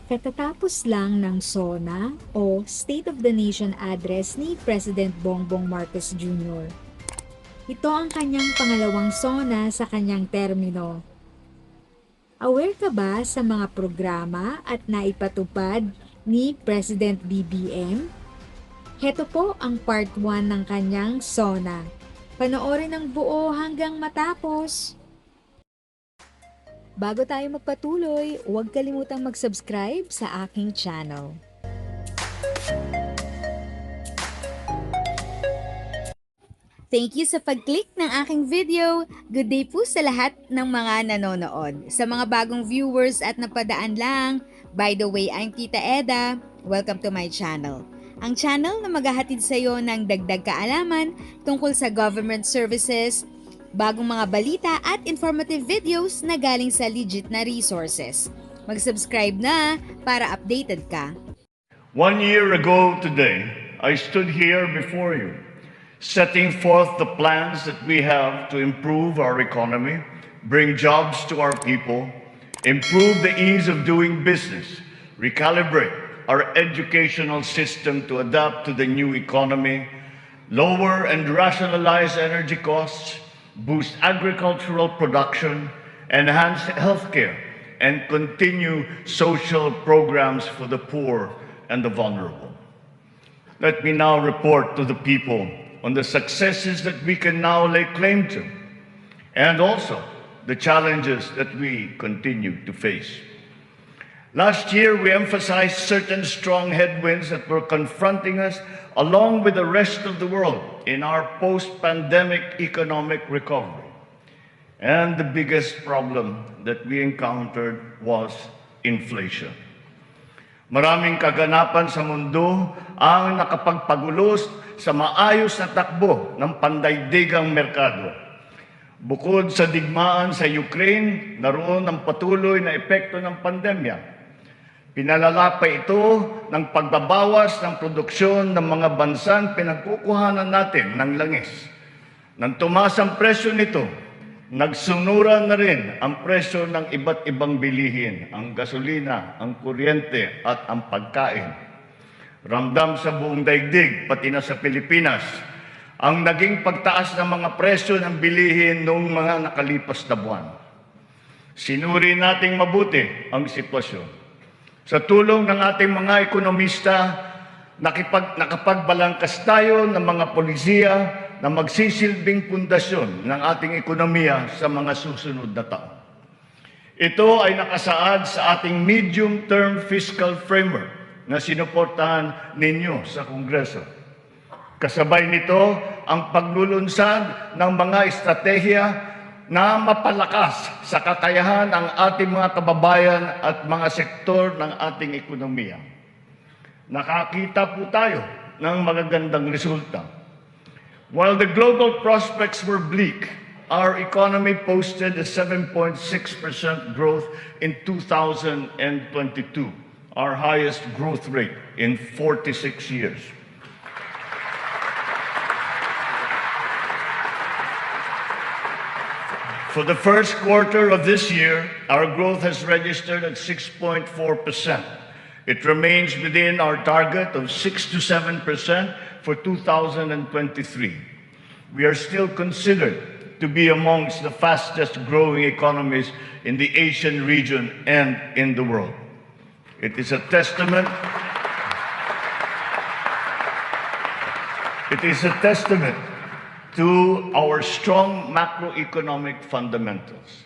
Katatapos lang ng SONA o State of the Nation Address ni President Bongbong Marcos Jr. Ito ang kanyang pangalawang SONA sa kanyang termino. Aware ka ba sa mga programa at naipatupad ni President BBM? Heto po ang part 1 ng kanyang SONA. Panoorin ang buo hanggang matapos. Bago tayo magpatuloy, huwag kalimutang mag-subscribe sa aking channel. Thank you sa pag-click ng aking video. Good day po sa lahat ng mga nanonood. Sa mga bagong viewers at napadaan lang, by the way, I'm Tita Eda. Welcome to my channel. Ang channel na maghahatid sa iyo ng dagdag kaalaman tungkol sa government services, bagong mga balita at informative videos na galing sa legit na resources. Mag-subscribe na para updated ka. 1 year ago today, I stood here before you, setting forth the plans that we have to improve our economy, bring jobs to our people, improve the ease of doing business, recalibrate our educational system to adapt to the new economy, lower and rationalize energy costs, boost agricultural production, enhance healthcare, and continue social programs for the poor and the vulnerable. Let me now report to the people on the successes that we can now lay claim to, and also the challenges that we continue to face. Last year, we emphasized certain strong headwinds that were confronting us along with the rest of the world in our post-pandemic economic recovery. And the biggest problem that we encountered was inflation. Maraming kaganapan sa mundo ang nakapagpagulos sa maayos na takbo ng pandaigdigang merkado. Bukod sa digmaan sa Ukraine, naroon ang patuloy na epekto ng pandemya. Pinalala pa ito ng pagbabawas ng produksyon ng mga bansang pinagkukuhanan natin ng langis. Nang tumaas ang presyo nito, nagsunuran na rin ang presyo ng iba't ibang bilihin, ang gasolina, ang kuryente at ang pagkain. Ramdam sa buong daigdig, pati na sa Pilipinas, ang naging pagtaas ng mga presyo ng bilihin noong mga nakalipas na buwan. Sinuri nating mabuti ang sitwasyon. Sa tulong ng ating mga ekonomista, nakapagbalangkas tayo ng mga polisiya na magsisilbing pundasyon ng ating ekonomiya sa mga susunod na taon. Ito ay nakasaad sa ating medium-term fiscal framework na sinuportahan ninyo sa Kongreso. Kasabay nito ang paglulunsad ng mga estratehiya na mapalakas sa kakayahan ng ating mga kababayan at mga sektor ng ating ekonomiya. Nakakita po tayo ng magagandang resulta. While the global prospects were bleak, our economy posted a 7.6% growth in 2022, our highest growth rate in 46 years. For the first quarter of this year, our growth has registered at 6.4%. It remains within our target of 6 to 7% for 2023. We are still considered to be amongst the fastest growing economies in the Asian region and in the world. It is a testament to our strong macroeconomic fundamentals.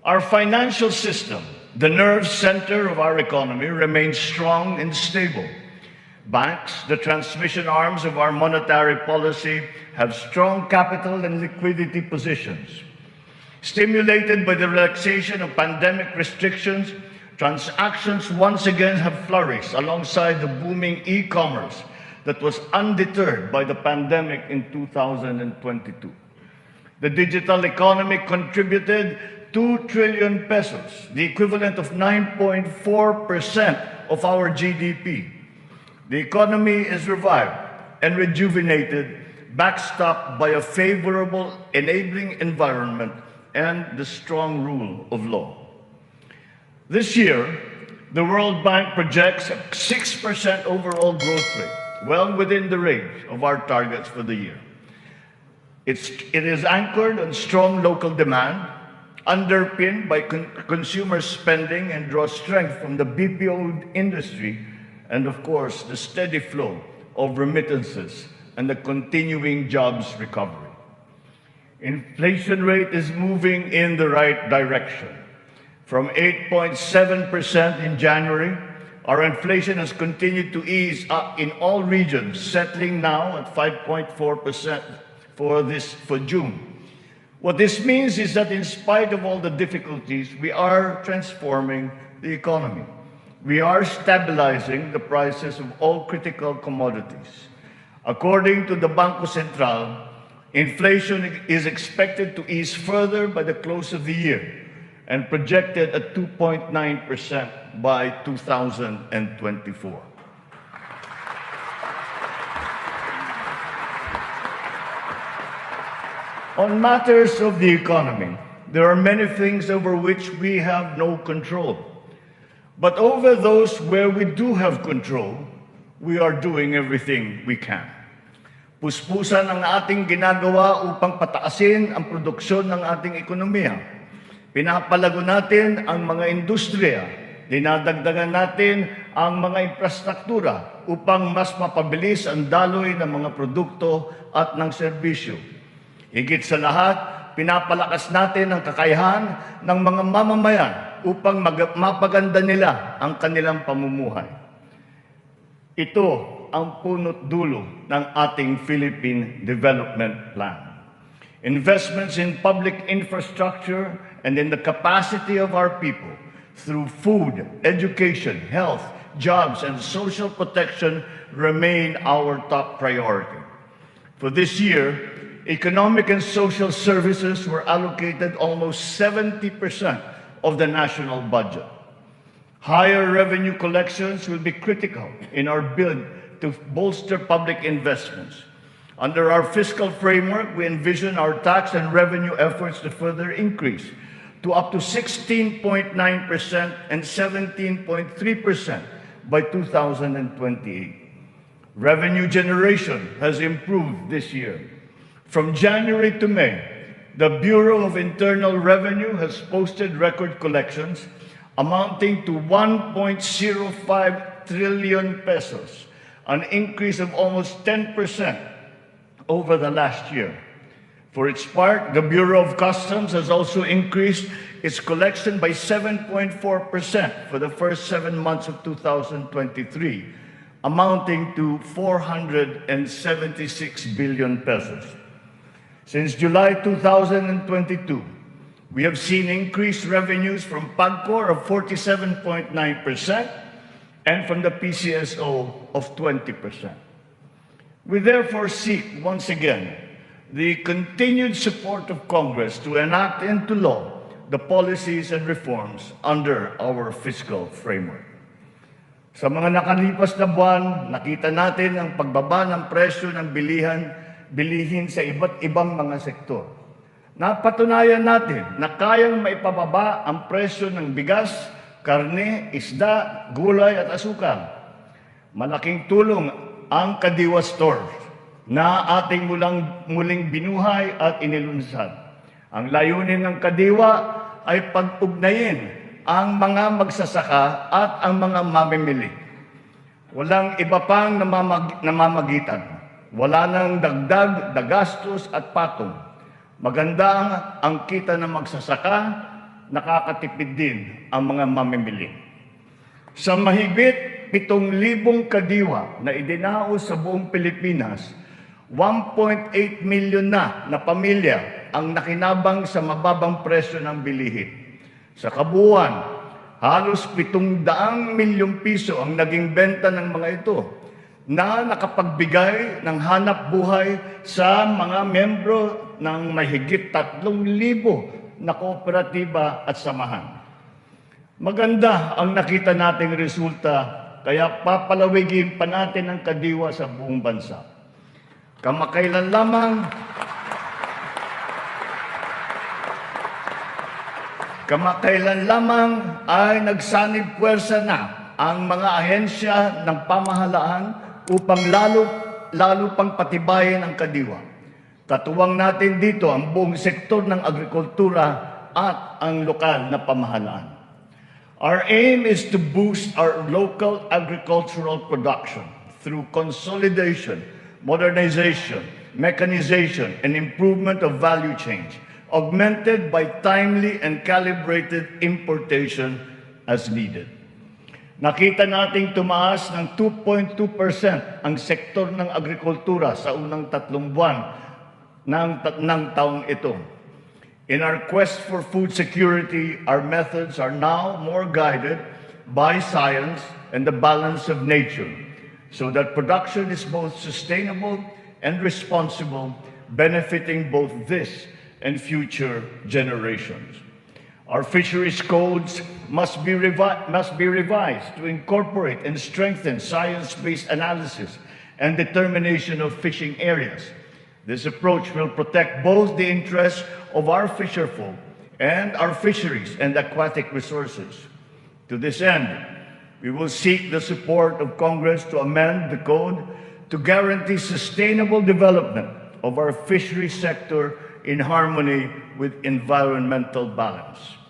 Our financial system, the nerve center of our economy, remains strong and stable. Banks, the transmission arms of our monetary policy, have strong capital and liquidity positions. Stimulated by the relaxation of pandemic restrictions, transactions once again have flourished alongside the booming e-commerce that was undeterred by the pandemic in 2022. The digital economy contributed 2 trillion pesos, the equivalent of 9.4% of our GDP. The economy is revived and rejuvenated, backstopped by a favorable enabling environment and the strong rule of law. This year, The World Bank projects a 6% overall growth rate, well within the range of our targets for the year. It is anchored on strong local demand, underpinned by consumer spending, and draws strength from the BPO industry and, of course, the steady flow of remittances and the continuing jobs recovery. Inflation rate is moving in the right direction. From 8.7% in January, our inflation has continued to ease up in all regions, settling now at 5.4% for June. What this means is that in spite of all the difficulties, we are transforming the economy. We are stabilizing the prices of all critical commodities. According to the Bangko Sentral, inflation is expected to ease further by the close of the year and projected at 2.9% by 2024. On matters of the economy, there are many things over which we have no control. But over those where we do have control, we are doing everything we can. Puspusan ang ating ginagawa upang pataasin ang produksyon ng ating ekonomiya. Pinapalago natin ang mga industriya. Dinadagdagan natin ang mga infrastruktura upang mas mapabilis ang daloy ng mga produkto at ng serbisyo. Higit sa lahat, pinapalakas natin ang kakayahan ng mga mamamayan upang mapaganda nila ang kanilang pamumuhay. Ito ang punot dulo ng ating Philippine Development Plan. Investments in public infrastructure and in the capacity of our people through food, education, health, jobs, and social protection remain our top priority. For this year, economic and social services were allocated almost 70% of the national budget. Higher revenue collections will be critical in our bid to bolster public investments. Under our fiscal framework, we envision our tax and revenue efforts to further increase to up to 16.9% and 17.3% by 2028. Revenue generation has improved this year. From January to May, the Bureau of Internal Revenue has posted record collections amounting to 1.05 trillion pesos, an increase of almost 10% over the last year. For its part, the Bureau of Customs has also increased its collection by 7.4% for the first 7 months of 2023, amounting to 476 billion pesos. Since July 2022, we have seen increased revenues from PAGCOR of 47.9% and from the PCSO of 20%. We therefore seek, once again, the continued support of Congress to enact into law the policies and reforms under our fiscal framework. Sa mga nakalipas na buwan, nakita natin ang pagbaba ng presyo ng bilihin sa iba't ibang mga sektor. Napatunayan natin na kayang maipababa ang presyo ng bigas, karne, isda, gulay at asukal. Malaking tulong ang Kadiwa Stores na ating muling binuhay at inilunsad. Ang layunin ng Kadiwa ay pag-ugnayin ang mga magsasaka at ang mga mamimili. Walang iba pang namamagitan. Wala nang dagdag, dagastos at patong. Maganda ang kita ng magsasaka, nakakatipid din ang mga mamimili. Sa mahigit 7,000 kadiwa na idinaos sa buong Pilipinas, 1.8 million na pamilya ang nakinabang sa mababang presyo ng bilihin. Sa kabuuan, halos 700 milyong piso ang naging benta ng mga ito na nakapagbigay ng hanap buhay sa mga membro ng mahigit 3,000 na kooperatiba at samahan. Maganda ang nakita nating resulta, kaya papalawigin pa natin ang Kadiwa sa buong bansa. Kamakailan lamang Kamakailan lamang ay nagsanib puwersa na ang mga ahensya ng pamahalaan upang lalo pang patibayin ang kadiwa. Katuwang natin dito ang buong sektor ng agrikultura at ang lokal na pamahalaan. Our aim is to boost our local agricultural production through consolidation, modernization, mechanization, and improvement of value chains, augmented by timely and calibrated importation as needed. Nakita nating tumaas ng 2.2% ang sektor ng agrikultura sa unang 3 buwan ng taong ito. In our quest for food security, our methods are now more guided by science and the balance of nature, so that production is both sustainable and responsible, benefiting both this and future generations. Our fisheries codes must be revised to incorporate and strengthen science-based analysis and determination of fishing areas. This approach will protect both the interests of our fisherfolk and our fisheries and aquatic resources. To this end, we will seek the support of Congress to amend the code to guarantee sustainable development of our fisheries sector in harmony with environmental balance.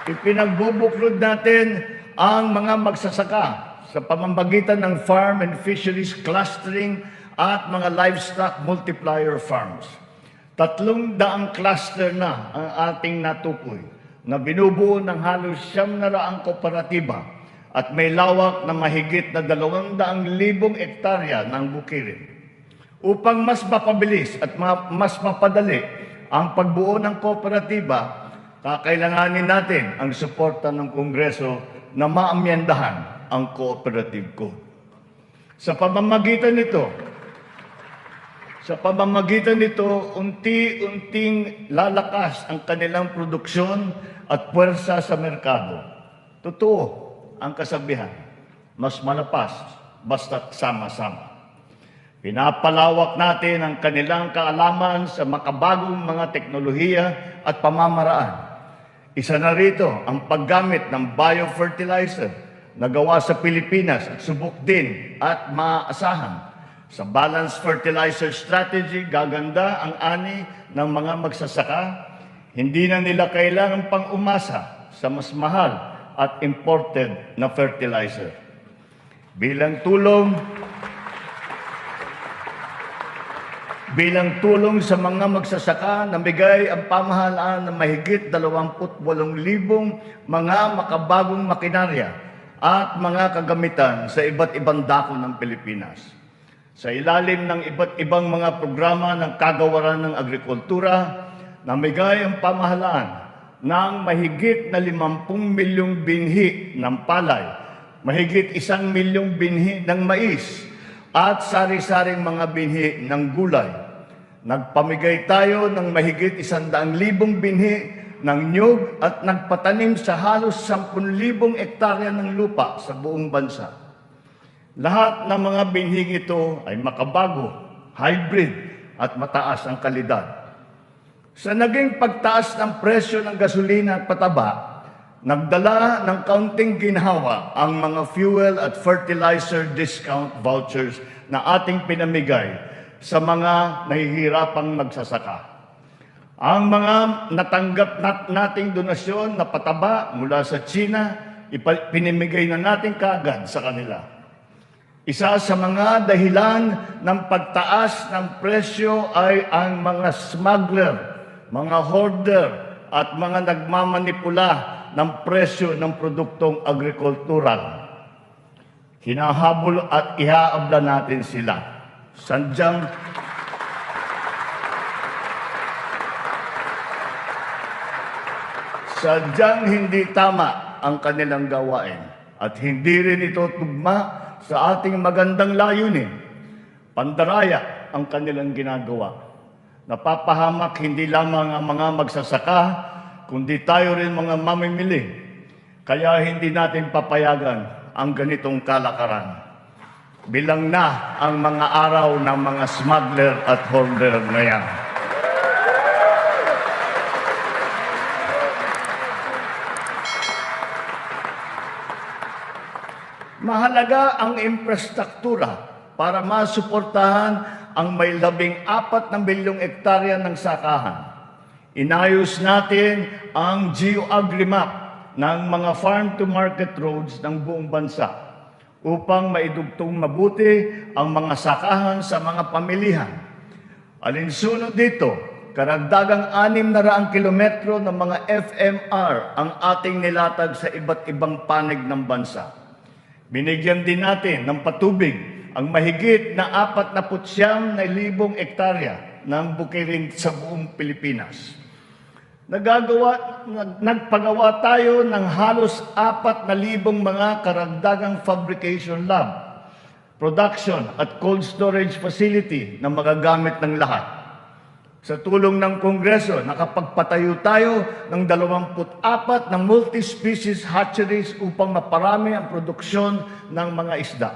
Ipinagbubuklod natin ang mga magsasaka sa pamamagitan ng farm and fisheries clustering at mga livestock multiplier farms. 300 cluster na ang ating natukoy na binubuo ng halos 900 kooperatiba at may lawak na mahigit na 200,000 hektarya ng bukirin. Upang mas mapabilis at mas mapadali ang pagbuo ng kooperatiba, kakailanganin natin ang suporta ng Kongreso na maamyendahan ang Cooperative Code. Sa pamamagitan nito, unti-unting lalakas ang kanilang produksyon at puwersa sa merkado. Totoo ang kasabihan, mas malapas basta't sama-sama. Pinapalawak natin ang kanilang kaalaman sa makabagong mga teknolohiya at pamamaraan. Isa na rito ang paggamit ng biofertilizer na gawa sa Pilipinas at subok din at maaasahan. Sa balanced fertilizer strategy, gaganda ang ani ng mga magsasaka. Hindi na nila kailangan pang umasa sa mas mahal at imported na fertilizer. Bilang tulong sa mga magsasaka, namigay ang pamahalaan ng mahigit 28,000 mga makabagong makinarya at mga kagamitan sa iba't ibang dako ng Pilipinas. Sa ilalim ng iba't ibang mga programa ng kagawaran ng agrikultura, namigay ang pamahalaan ng mahigit na 50 milyong binhi ng palay, mahigit 1 milyong binhi ng mais, at sari-saring mga binhi ng gulay. Nagpamigay tayo ng mahigit 100,000 binhi ng nyug at nagpatanim sa halos 10,000 hektarya ng lupa sa buong bansa. Lahat ng mga binhing ito ay makabago, hybrid at mataas ang kalidad. Sa naging pagtaas ng presyo ng gasolina at pataba, nagdala ng kaunting ginhawa ang mga fuel at fertilizer discount vouchers na ating pinamigay sa mga nahihirapang magsasaka. Ang mga natanggap nating donasyon na pataba mula sa China, pinimigay na natin kaagad sa kanila. Isa sa mga dahilan ng pagtaas ng presyo ay ang mga smuggler, mga hoarder at mga nagmamanipula ng presyo ng produktong agrikultural. Hinahabol at ihaabla natin sila. Sadyang hindi tama ang kanilang gawain at hindi rin ito tugma sa ating magandang layunin. Pandaraya ang kanilang ginagawa. Napapahamak hindi lamang ang mga magsasaka, kundi tayo rin mga mamimili. Kaya hindi natin papayagan ang ganitong kalakaran. Bilang na ang mga araw ng mga smuggler at hoarder na yan. Mahalaga ang infrastruktura para masuportahan ang may 14 na milyong ektarya ng sakahan. Inayos natin ang geo-agri-map ng mga farm-to-market roads ng buong bansa upang maidugtong mabuti ang mga sakahan sa mga pamilihan. Alinsunod dito, karagdagang 600 kilometro ng mga FMR ang ating nilatag sa iba't ibang panig ng bansa. Binigyan din natin ng patubig ang mahigit na 49,000 hektarya ng bukirin sa buong Pilipinas. Nagpagawa tayo ng halos 4,000 mga karagdagang fabrication lab, production at cold storage facility na magagamit ng lahat. Sa tulong ng Kongreso, nakapagpatayo tayo ng 24 na multi-species hatcheries upang maparami ang produksyon ng mga isda.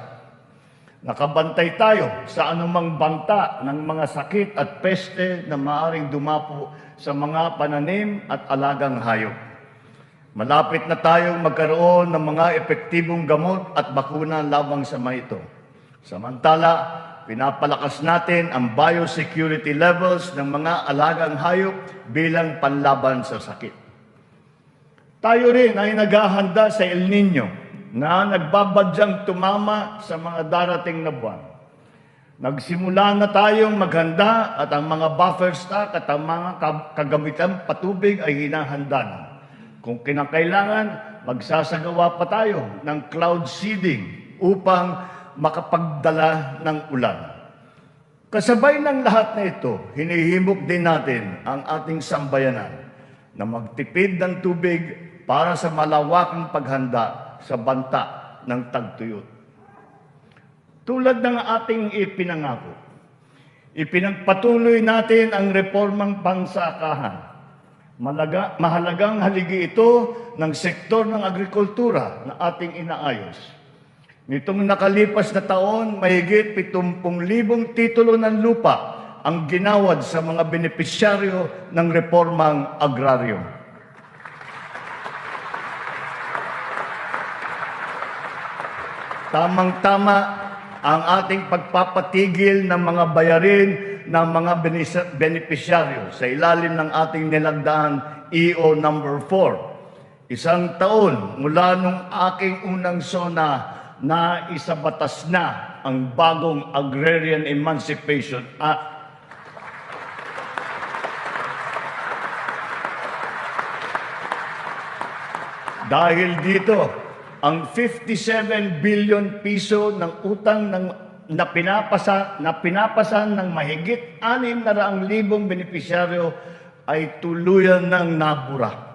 Nakabantay tayo sa anumang banta ng mga sakit at peste na maaaring dumapo sa mga pananim at alagang hayop. Malapit na tayong magkaroon ng mga epektibong gamot at bakuna labang sa mga ito. Samantala, pinapalakas natin ang biosecurity levels ng mga alagang hayop bilang panlaban sa sakit. Tayo rin ay naghahanda sa El Nino na nagbabadyang tumama sa mga darating na buwan. Nagsimula na tayong maghanda at ang mga buffer stock at ang mga kagamitang patubig ay hinahanda na. Kung kinakailangan, magsasagawa pa tayo ng cloud seeding upang makapagdala ng ulan. Kasabay ng lahat na ito, hinihimok din natin ang ating sambayanan na magtipid ng tubig para sa malawakang paghanda sa banta ng tagtuyot. Tulad ng ating ipinangako, ipinagpatuloy natin ang reformang pangsakahan. Mahalagang haligi ito ng sektor ng agrikultura na ating inaayos. Nitong nakalipas na taon, mahigit 70,000 titulo ng lupa ang ginawad sa mga benepisyaryo ng reformang agraryo. Tamang-tama ang ating pagpapatigil ng mga bayarin ng mga benepisyaryo sa ilalim ng ating nilagdaan EO number 4. Isang taon mula nung aking unang SONA na isabatas na ang bagong Agrarian Emancipation Act. Dahil dito, ang 57 billion piso ng utang na pinapasan ng mahigit 600,000 benepisyaryo ay tuluyan ng nabura.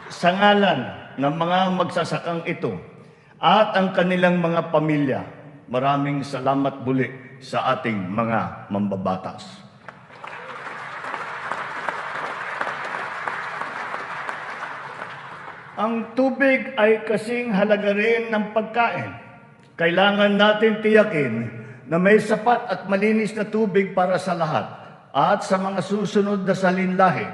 Sa ngalan ng mga magsasakang ito at ang kanilang mga pamilya, maraming salamat muli sa ating mga mambabatas. Ang tubig ay kasing halaga rin ng pagkain. Kailangan natin tiyakin na may sapat at malinis na tubig para sa lahat at sa mga susunod na salinlahi.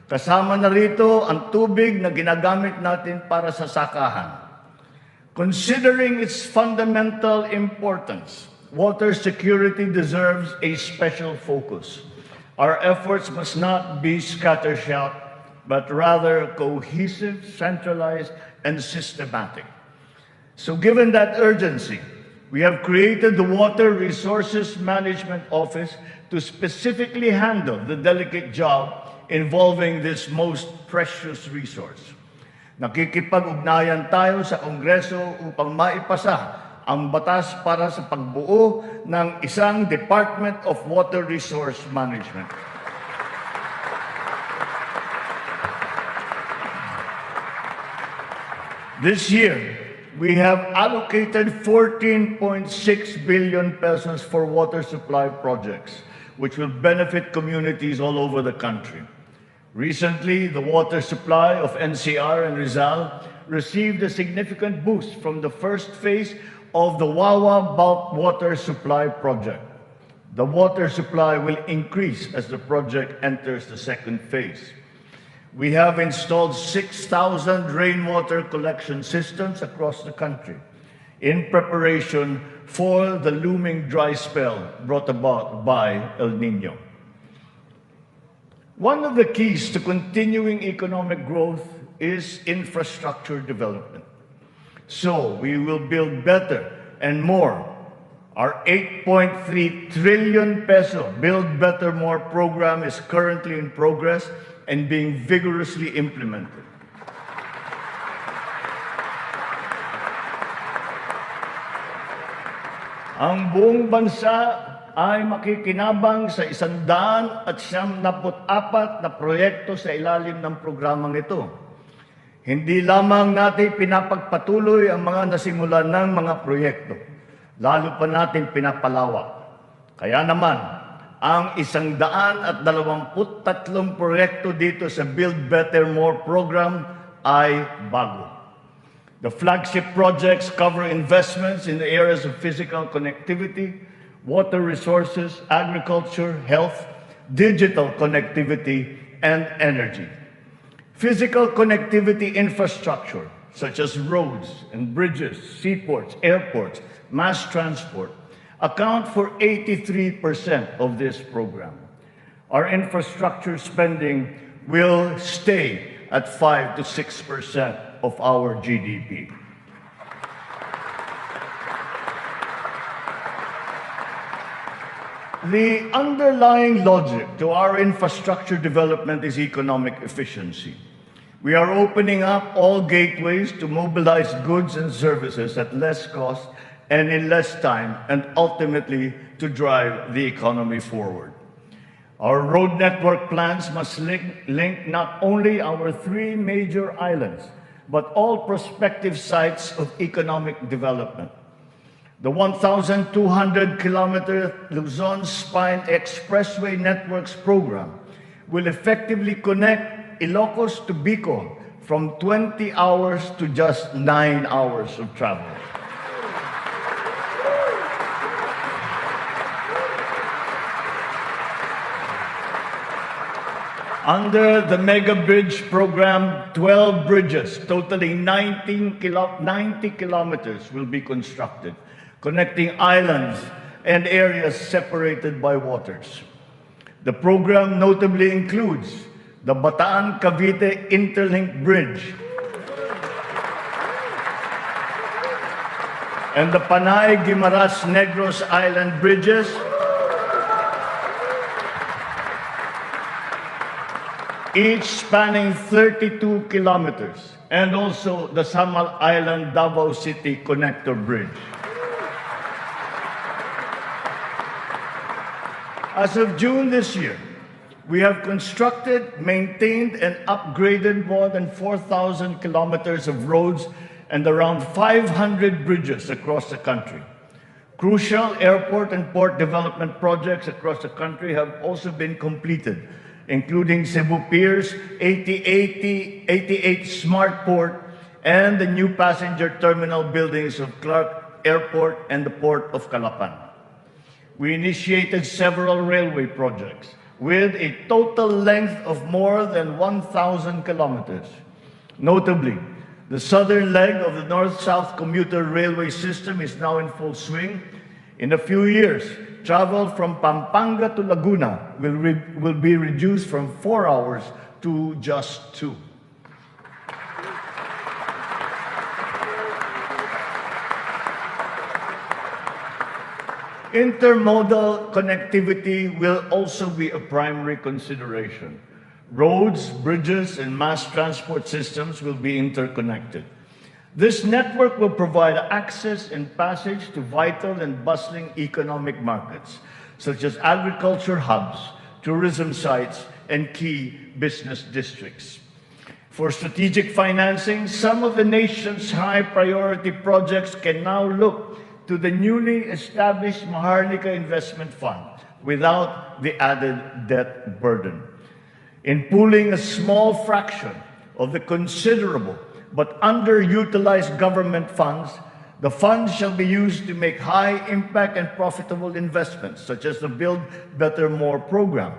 Kasama na rito ang tubig na ginagamit natin para sa sakahan. Considering its fundamental importance, water security deserves a special focus. Our efforts must not be scattershot, but rather cohesive, centralized, and systematic. So given that urgency, we have created the Water Resources Management Office to specifically handle the delicate job involving this most precious resource. Nakikipag-ugnayan tayo sa Kongreso upang maipasa ang batas para sa pagbuo ng isang Department of Water Resource Management. This year, we have allocated 14.6 billion pesos for water supply projects, which will benefit communities all over the country. Recently, the water supply of NCR and Rizal received a significant boost from the first phase of the Wawa Bulk Water Supply Project. The water supply will increase as the project enters the second phase. We have installed 6,000 rainwater collection systems across the country in preparation for the looming dry spell brought about by El Nino. One of the keys to continuing economic growth is infrastructure development. So we will build better and more. Our 8.3 trillion peso Build Better More program is currently in progress and being vigorously implemented. Ang buong bansa ay makikinabang sa 174 na proyekto sa ilalim ng programang ito. Hindi lamang natin pinapagpatuloy ang mga nasimulan ng mga proyekto, lalo pa natin pinapalawak. Kaya naman, ang 123 proyekto dito sa Build Better More program ay bago. The flagship projects cover investments in the areas of physical connectivity, water resources, agriculture, health, digital connectivity, and energy. Physical connectivity infrastructure, such as roads and bridges, seaports, airports, mass transport, account for 83% of this program. Our infrastructure spending will stay at 5 to 6% of our GDP. The underlying logic to our infrastructure development is economic efficiency. We are opening up all gateways to mobilize goods and services at less cost and in less time, and ultimately to drive the economy forward. Our road network plans must link not only our 3 major islands, but all prospective sites of economic development. The 1,200-kilometer Luzon Spine Expressway Networks program will effectively connect Ilocos to Bicol from 20 hours to just 9 hours of travel. Under the Mega Bridge program, 12 bridges totaling 90 kilometers will be constructed, connecting islands and areas separated by waters. The program notably includes the Bataan-Cavite Interlink Bridge and the Panay-Guimaras-Negros Island Bridges, each spanning 32 kilometers, and also the Samal Island Davao City Connector Bridge. As of June this year, we have constructed, maintained, and upgraded more than 4,000 kilometers of roads and around 500 bridges across the country. Crucial airport and port development projects across the country have also been completed, including Cebu Pier's 88 Smart Port and the new passenger terminal buildings of Clark Airport and the Port of Calapan. We initiated several railway projects with a total length of more than 1,000 kilometers. Notably, the southern leg of the North-South commuter railway system is now in full swing. In a few years, travel from Pampanga to Laguna will be reduced from 4 hours to just 2. Intermodal connectivity will also be a primary consideration. Roads, bridges, and mass transport systems will be interconnected. This network will provide access and passage to vital and bustling economic markets, such as agriculture hubs, tourism sites, and key business districts. For strategic financing, some of the nation's high-priority projects can now look to the newly established Maharlika Investment Fund without the added debt burden. In pooling a small fraction of the considerable but underutilized government funds, the funds shall be used to make high-impact and profitable investments, such as the Build Better More program.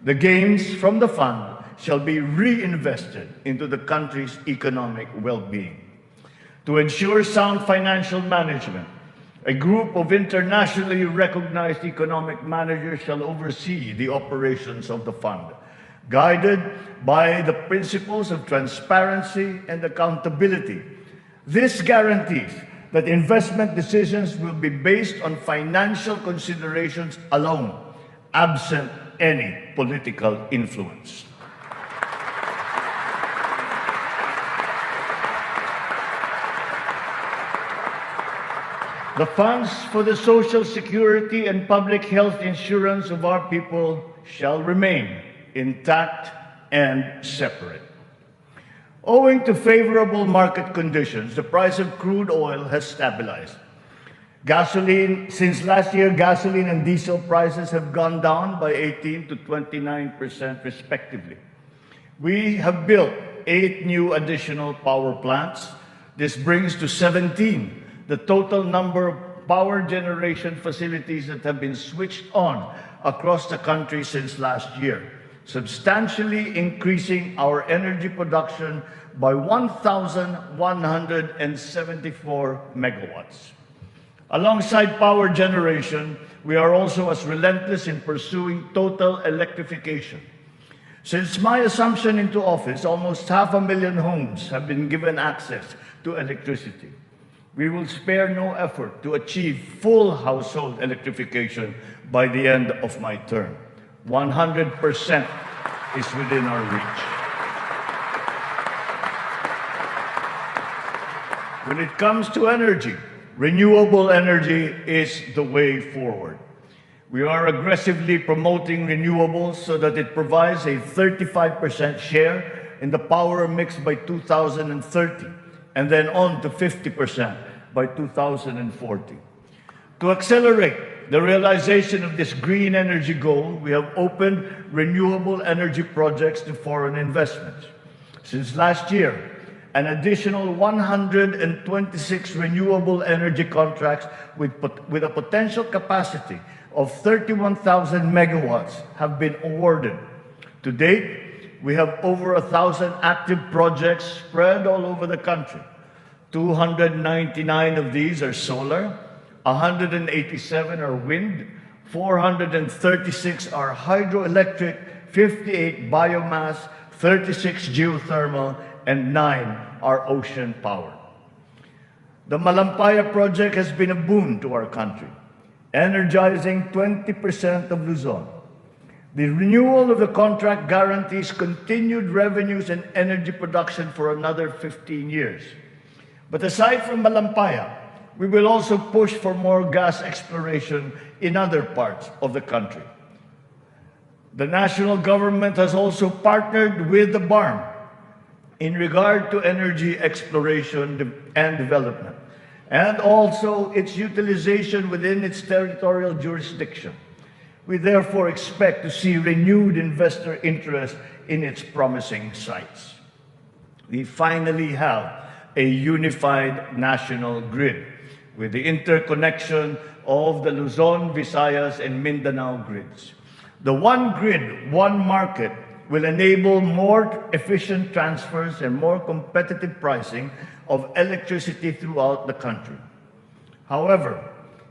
The gains from the fund shall be reinvested into the country's economic well-being. To ensure sound financial management, a group of internationally recognized economic managers shall oversee the operations of the fund, guided by the principles of transparency and accountability. This guarantees that investment decisions will be based on financial considerations alone, absent any political influence. The funds for the social security and public health insurance of our people shall remain intact and separate. Owing to favorable market conditions, the price of crude oil has stabilized. Since last year, gasoline and diesel prices have gone down by 18 to 29% respectively. We have built 8 new additional power plants. This brings to 17 the total number of power generation facilities that have been switched on across the country since last year, substantially increasing our energy production by 1,174 megawatts. Alongside power generation, we are also as relentless in pursuing total electrification. Since my assumption into office, almost 500,000 homes have been given access to electricity. We will spare no effort to achieve full household electrification by the end of my term. 100% is within our reach. When it comes to energy, renewable energy is the way forward. We are aggressively promoting renewables so that it provides a 35% share in the power mix by 2030, and then on to 50% by 2040. To accelerate the realization of this green energy goal, we have opened renewable energy projects to foreign investments. Since last year, an additional 126 renewable energy contracts with a potential capacity of 31,000 megawatts have been awarded. To date, we have over 1,000 active projects spread all over the country. 299 of these are solar, 187 are wind, 436 are hydroelectric, 58 biomass, 36 geothermal, and 9 are ocean power. The Malampaya project has been a boon to our country, energizing 20% of Luzon. The renewal of the contract guarantees continued revenues and energy production for another 15 years. But aside from Malampaya, we will also push for more gas exploration in other parts of the country. The national government has also partnered with the BARM in regard to energy exploration and development, and also its utilization within its territorial jurisdiction. We therefore expect to see renewed investor interest in its promising sites. We finally have a unified national grid with the interconnection of the Luzon, Visayas, and Mindanao grids. The one grid, one market will enable more efficient transfers and more competitive pricing of electricity throughout the country. However,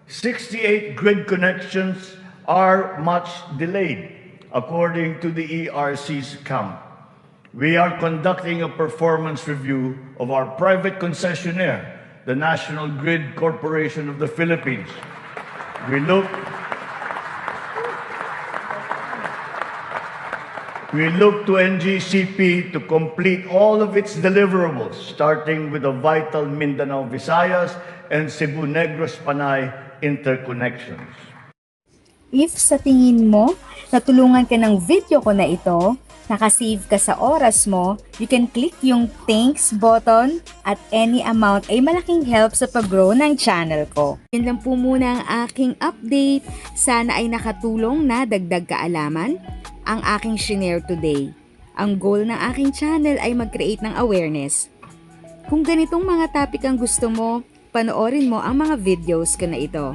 68 grid connections are much delayed, according to the ERC's count. We are conducting a performance review of our private concessionaire, the National Grid Corporation of the Philippines. We look to NGCP to complete all of its deliverables, starting with the vital Mindanao, Visayas, and Cebu Negros Panay interconnections. If sa tingin mo, natulungan ka ng video ko na ito, nakasave ka sa oras mo, you can click yung thanks button at any amount ay malaking help sa pag-grow ng channel ko. Yun lang po muna ang aking update. Sana ay nakatulong na dagdag kaalaman ang aking shinare today. Ang goal ng aking channel ay mag-create ng awareness. Kung ganitong mga topic ang gusto mo, panoorin mo ang mga videos ko na ito.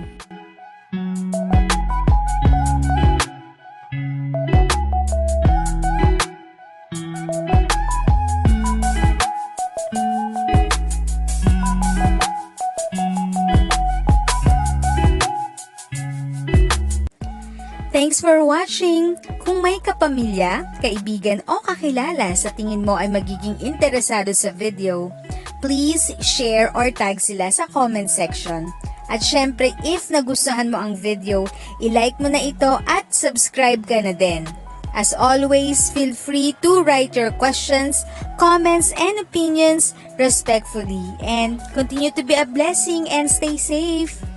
Thanks for watching! Kung may kapamilya, kaibigan o kakilala sa tingin mo ay magiging interesado sa video, please share or tag sila sa comment section. At syempre, if nagustuhan mo ang video, i-like mo na ito at subscribe ka na din. As always, feel free to write your questions, comments, and opinions respectfully. And continue to be a blessing and stay safe!